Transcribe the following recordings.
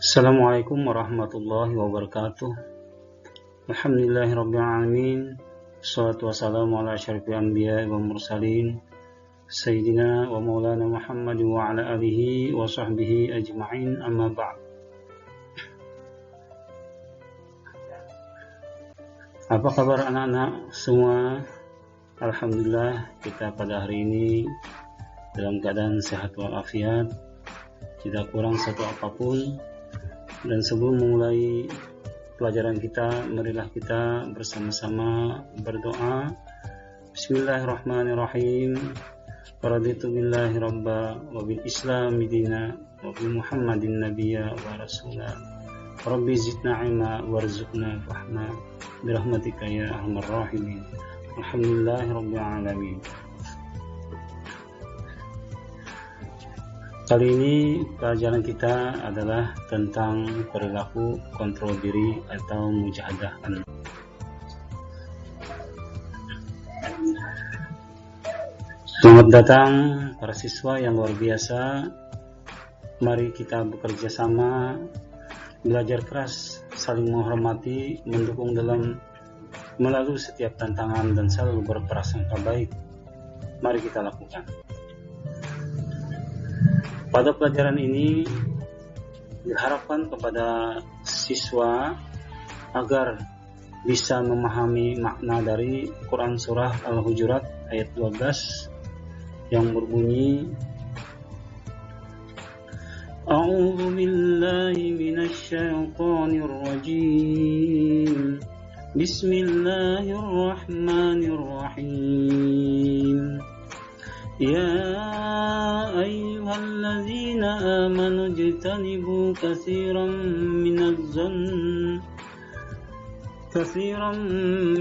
Assalamualaikum warahmatullahi wabarakatuh. Alhamdulillahirrabbilalamin. Assalatu wassalamu ala asyrafil anbiya wa mursalin Sayyidina wa maulana Muhammad wa ala alihi wa sahbihi ajma'in, amma ba'd. Apa kabar anak-anak semua? Alhamdulillah, kita pada hari ini dalam keadaan sehat walafiat, tidak kurang satu apapun. Dan sebelum memulai pelajaran kita, marilah kita bersama-sama berdoa. Bismillahirrahmanirrahim. Raditu billahi rabba wa bil islami dina wa bi Muhammadin nabiyya wa rasula. Rabbi zidna ilma warzuqna fahma birahmatika ya arhamar rahimin. Alhamdulillahirabbil alamin. Kali ini pelajaran kita adalah tentang perilaku kontrol diri atau mujahadah. Selamat datang para siswa yang luar biasa. Mari kita bekerja sama, belajar keras, saling menghormati, mendukung dalam melalui setiap tantangan dan selalu berprasangka baik. Mari kita lakukan. Pada pelajaran ini diharapkan kepada siswa agar bisa memahami makna dari Quran Surah Al-Hujurat ayat 12 yang berbunyi, A'udzu billahi minasy syaithanir rajim. Bismillahirrahmanirrahim. Ya ayyuhalladzina amanu ijtanibu katsiran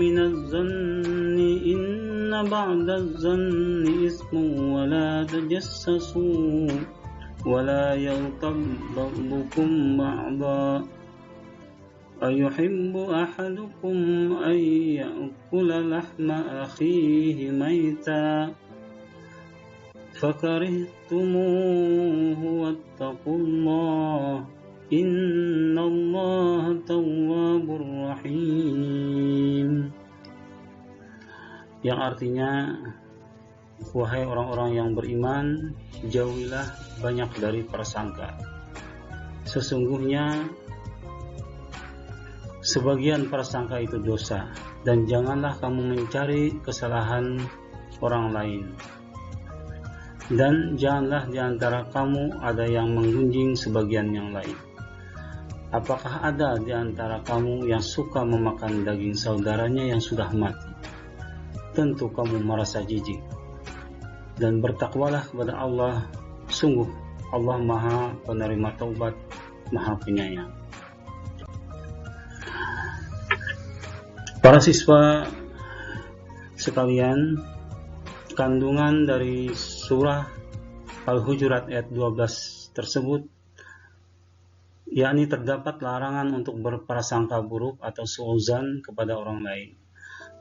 minadh-dhanni inna ba'dadh-dhanni ismun wa la tajassasu wa la yaghtab ba'dukum ba'dha ayuhibbu ahadukum an ya'kula lahma akhihi maytan fakarihtumuhu wattaqullah innallaha tawwabur rahim. Yang artinya, wahai orang-orang yang beriman, jauhilah banyak dari prasangka. Sesungguhnya sebagian prasangka itu dosa, dan janganlah kamu mencari kesalahan orang lain. Dan janganlah di antara kamu ada yang menggunjing sebagian yang lain. Apakah ada di antara kamu yang suka memakan daging saudaranya yang sudah mati? Tentu kamu merasa jijik. Dan bertakwalah kepada Allah, sungguh Allah Maha Penerima Taubat, Maha Penyayang. Para siswa sekalian, kandungan dari surah Al-Hujurat ayat 12 tersebut, yakni terdapat larangan untuk berprasangka buruk atau suuzan kepada orang lain,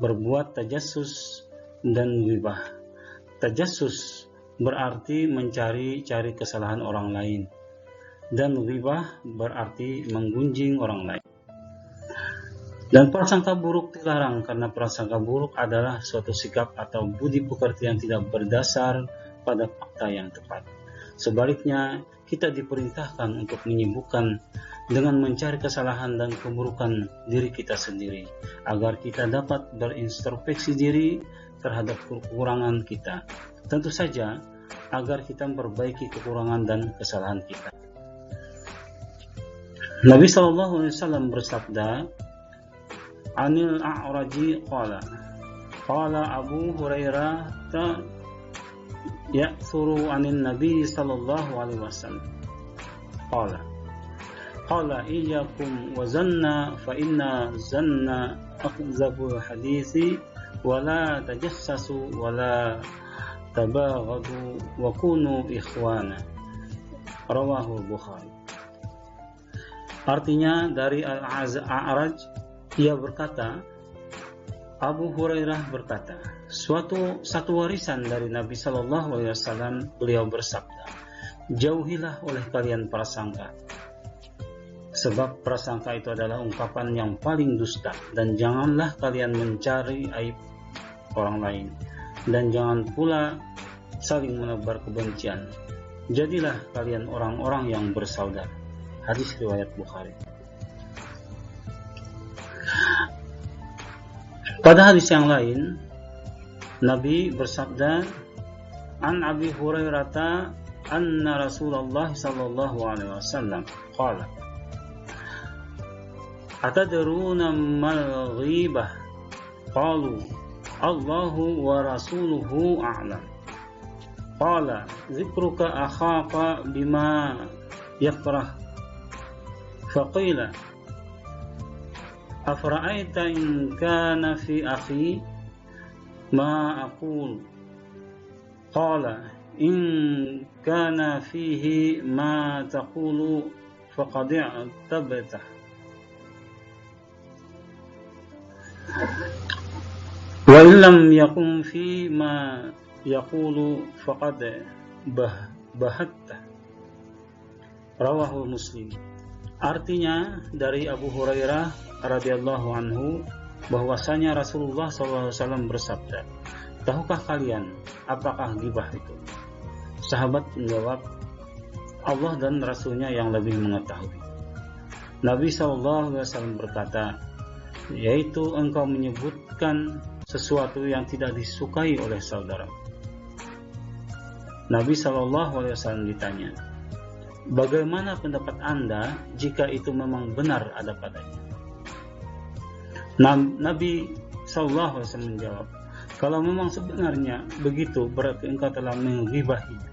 berbuat tajassus dan ghibah. Tajassus berarti mencari-cari kesalahan orang lain, dan ghibah berarti menggunjing orang lain. Dan prasangka buruk dilarang karena prasangka buruk adalah suatu sikap atau budi pekerti yang tidak berdasar pada fakta yang tepat. Sebaliknya, kita diperintahkan untuk menyibukkan dengan mencari kesalahan dan keburukan diri kita sendiri, agar kita dapat berintrospeksi diri terhadap kekurangan kita. Tentu saja, agar kita memperbaiki kekurangan dan kesalahan kita. Nabi SAW bersabda, Anil A'raji qala Abu Hurairah ya'thuru anin Nabi sallallahu alaihi wasallam qala iyyakum wa zanna fa inna zanna akdzabul hadithi wa la tajassasu wa la tabaghadu wa kunu ikhwana. Rawahu Bukhari. Artinya, dari Al-A'raj, ia berkata, Abu Hurairah berkata, satu warisan dari Nabi Shallallahu Alaihi Wasallam, beliau bersabda, jauhilah oleh kalian prasangka, sebab prasangka itu adalah ungkapan yang paling dusta. Dan janganlah kalian mencari aib orang lain, dan jangan pula saling menebar kebencian. Jadilah kalian orang-orang yang bersaudara. Hadis riwayat Bukhari. Pada hadis yang lain, Nabi bersabda, An Abi Hurairah anna Rasulullah sallallahu alaihi wasallam qala, Atadruna mal ghibah? Qalu, Allahu wa rasuluhu a'lam. Qala, Zikruka akhaka bima yakrah. Faqila, Afra'aita in kana fi akhi ma aqul? Qala, in kana fihi ma taqulu faqad i'tabta. Wa illam yakun fi ma yaqulu faqad bahatta. Rawahu Muslim. Artinya dari Abu Hurairah radhiyallahu anhu bahwasanya Rasulullah SAW bersabda, tahukah kalian apakah ghibah itu? Sahabat menjawab, Allah dan Rasulnya yang lebih mengetahui. Nabi SAW berkata, yaitu engkau menyebutkan sesuatu yang tidak disukai oleh saudara. Nabi SAW ditanya, bagaimana pendapat Anda jika itu memang benar ada padanya? Nabi SAW menjawab, kalau memang sebenarnya begitu berarti engkau telah menggibahinya.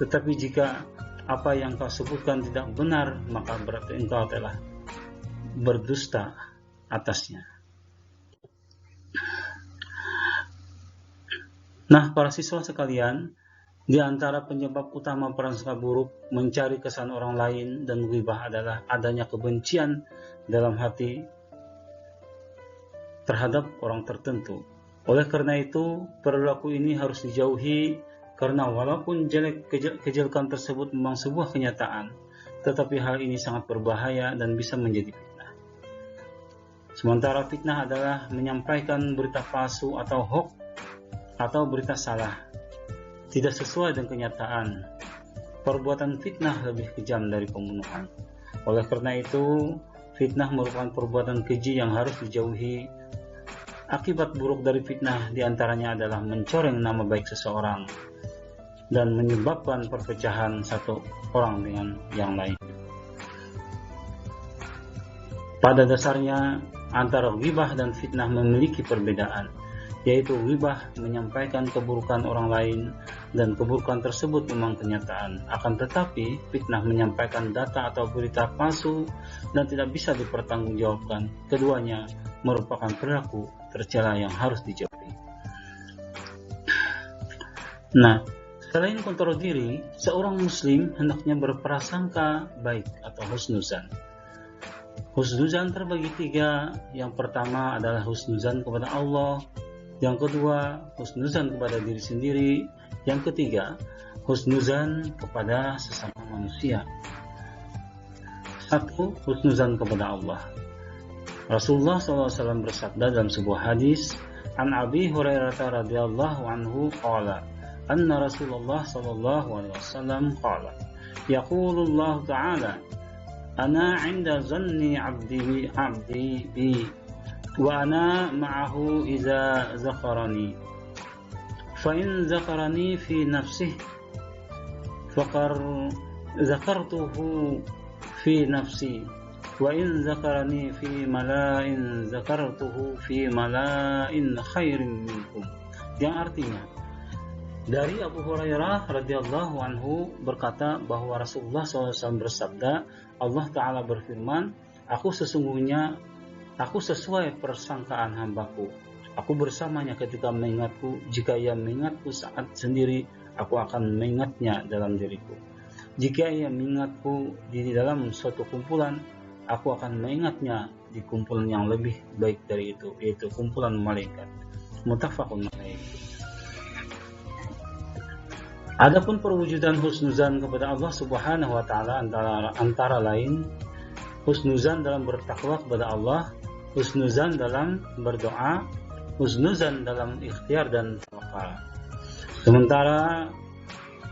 Tetapi jika apa yang kau sebutkan tidak benar, maka berarti engkau telah berdusta atasnya. Nah, para siswa sekalian, di antara penyebab utama prasangka buruk mencari kesan orang lain dan ghibah adalah adanya kebencian dalam hati terhadap orang tertentu. Oleh karena itu, perilaku ini harus dijauhi karena walaupun kejelekan tersebut memang sebuah kenyataan, tetapi hal ini sangat berbahaya dan bisa menjadi fitnah. Sementara fitnah adalah menyampaikan berita palsu atau hoax atau berita salah, tidak sesuai dengan kenyataan. Perbuatan fitnah lebih kejam dari pembunuhan. Oleh karena itu, fitnah merupakan perbuatan keji yang harus dijauhi. Akibat buruk dari fitnah diantaranya adalah mencoreng nama baik seseorang dan menyebabkan perpecahan satu orang dengan yang lain. Pada dasarnya, antara ghibah dan fitnah memiliki perbedaan, yaitu ghibah menyampaikan keburukan orang lain dan keburukan tersebut memang kenyataan. Akan tetapi, fitnah menyampaikan data atau berita palsu dan tidak bisa dipertanggungjawabkan. Keduanya merupakan perilaku tercela yang harus dijauhi. Nah, selain kontrol diri, seorang muslim hendaknya berprasangka baik atau husnuzan. Husnuzan terbagi tiga. Yang pertama adalah husnuzan kepada Allah, yang kedua husnuzan kepada diri sendiri, yang ketiga husnuzan kepada sesama manusia. Satu, husnuzan kepada Allah. Rasulullah SAW bersabda dalam sebuah hadis, An Abi Hurairah radhiyallahu anhu qala, anna Rasulullah sallallahu alaihi wasallam qala, yaqulu Allah ta'ala, ana 'inda zanni 'abdi bi wa ana ma'ahu idza zakarani, fa in zakarani fi nafsihi faqad zakartuhu fi nafsi, wa in zakarani fi mala'in zakartuhu fi mala'in khairin minkum. Yang artinya, dari Abu Hurairah radhiyallahu anhu berkata bahwa Rasulullah SAW bersabda, Allah Ta'ala berfirman, aku sesuai persangkaan hambaku. Aku bersamanya ketika mengingatku. Jika ia mengingatku saat sendiri, aku akan mengingatnya dalam diriku. Jika ia mengingatku di dalam suatu kumpulan, aku akan mengingatnya di kumpulan yang lebih baik dari itu, yaitu kumpulan malaikat. Muttafaqun alaih. Adapun perwujudan husnuzan kepada Allah Subhanahu wa taala antara lain husnuzan dalam bertakwa kepada Allah, husnuzan dalam berdoa, husnuzan dalam ikhtiar dan tawakal. Sementara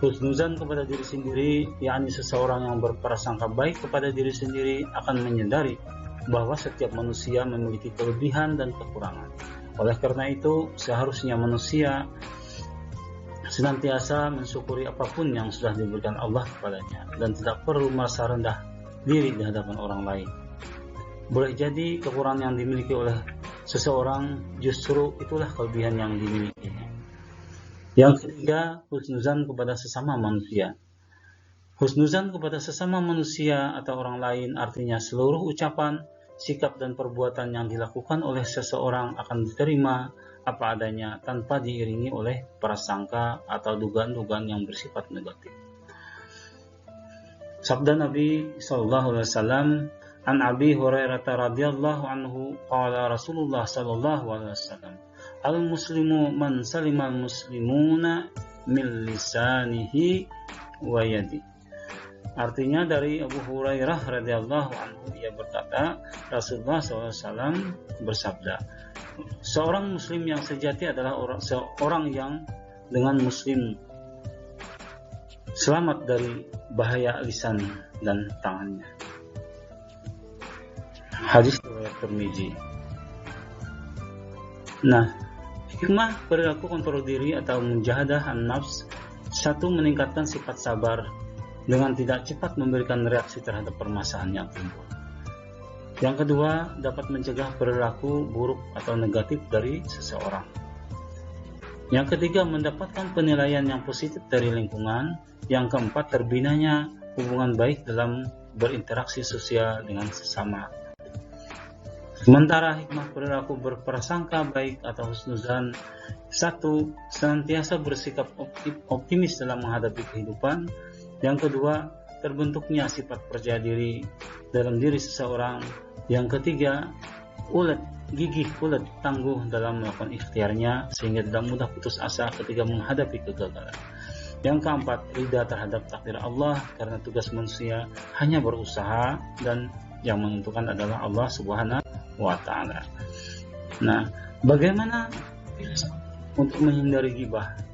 husnuzan kepada diri sendiri, yakni seseorang yang berprasangka baik kepada diri sendiri akan menyadari bahwa setiap manusia memiliki kelebihan dan kekurangan. Oleh karena itu, seharusnya manusia senantiasa mensyukuri apapun yang sudah diberikan Allah kepadanya dan tidak perlu merasa rendah diri di hadapan orang lain. Boleh jadi kekurangan yang dimiliki oleh seseorang justru itulah kelebihan yang dimilikinya. Yang ketiga, husnuzan kepada sesama manusia. Husnuzan kepada sesama manusia atau orang lain artinya seluruh ucapan, sikap dan perbuatan yang dilakukan oleh seseorang akan diterima apa adanya tanpa diiringi oleh prasangka atau dugaan-dugaan yang bersifat negatif. Sabda Nabi sallallahu alaihi wasallam, an Abi Hurairah radhiyallahu anhu qala Rasulullah sallallahu alaihi wasallam, al-muslimu man salimal muslimuna min lisanihi wa yadi. Artinya dari Abu Hurairah radhiyallahu anhu, ia berkata, Rasulullah SAW bersabda, seorang muslim yang sejati adalah seorang yang dengan muslim selamat dari bahaya lisan dan tangannya. Hadis riwayat Tirmizi. Nah, hikmah perilaku kontrol diri atau mujahadah an-nafs. Satu, meningkatkan sifat sabar dengan tidak cepat memberikan reaksi terhadap permasalahan yang timbul. Yang kedua, dapat mencegah perilaku buruk atau negatif dari seseorang. Yang ketiga, mendapatkan penilaian yang positif dari lingkungan. Yang keempat, terbinanya hubungan baik dalam berinteraksi sosial dengan sesama. Sementara hikmah perilaku berprasangka baik atau husnuzan, satu, senantiasa bersikap optimis dalam menghadapi kehidupan. Yang kedua, terbentuknya sifat percaya diri dalam diri seseorang. Yang ketiga, gigih, ulet, tangguh dalam melakukan ikhtiarnya sehingga tidak mudah putus asa ketika menghadapi kegagalan. Yang keempat, ridha terhadap takdir Allah karena tugas manusia hanya berusaha dan yang menentukan adalah Allah Subhanahu wa Ta'ala. Nah, bagaimana untuk menghindari ghibah?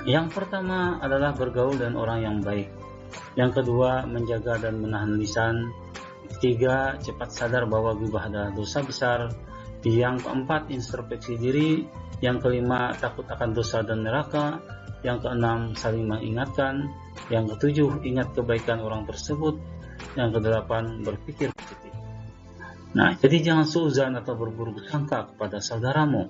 Yang pertama adalah bergaul dengan orang yang baik. Yang kedua, menjaga dan menahan lisan. Ketiga, cepat sadar bahwa ghibah adalah dosa besar. Yang keempat, introspeksi diri. Yang kelima, takut akan dosa dan neraka. Yang keenam, saling mengingatkan. Yang ketujuh, ingat kebaikan orang tersebut. Yang kedelapan, berpikir positif. Nah, jadi jangan suudzon atau berburuk sangka kepada saudaramu.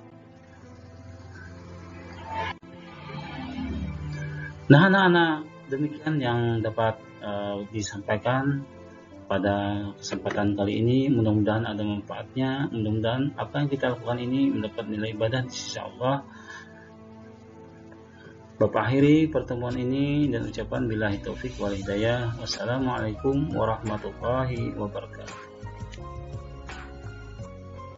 Nah, anak-anak, demikian yang dapat disampaikan pada kesempatan kali ini. Mudah-mudahan ada manfaatnya. Mudah-mudahan apa yang kita lakukan ini mendapat nilai ibadah di sisi Allah. Bapak akhiri pertemuan ini dan ucapan billahi taufik wal hidayah. Wassalamualaikum warahmatullahi wabarakatuh.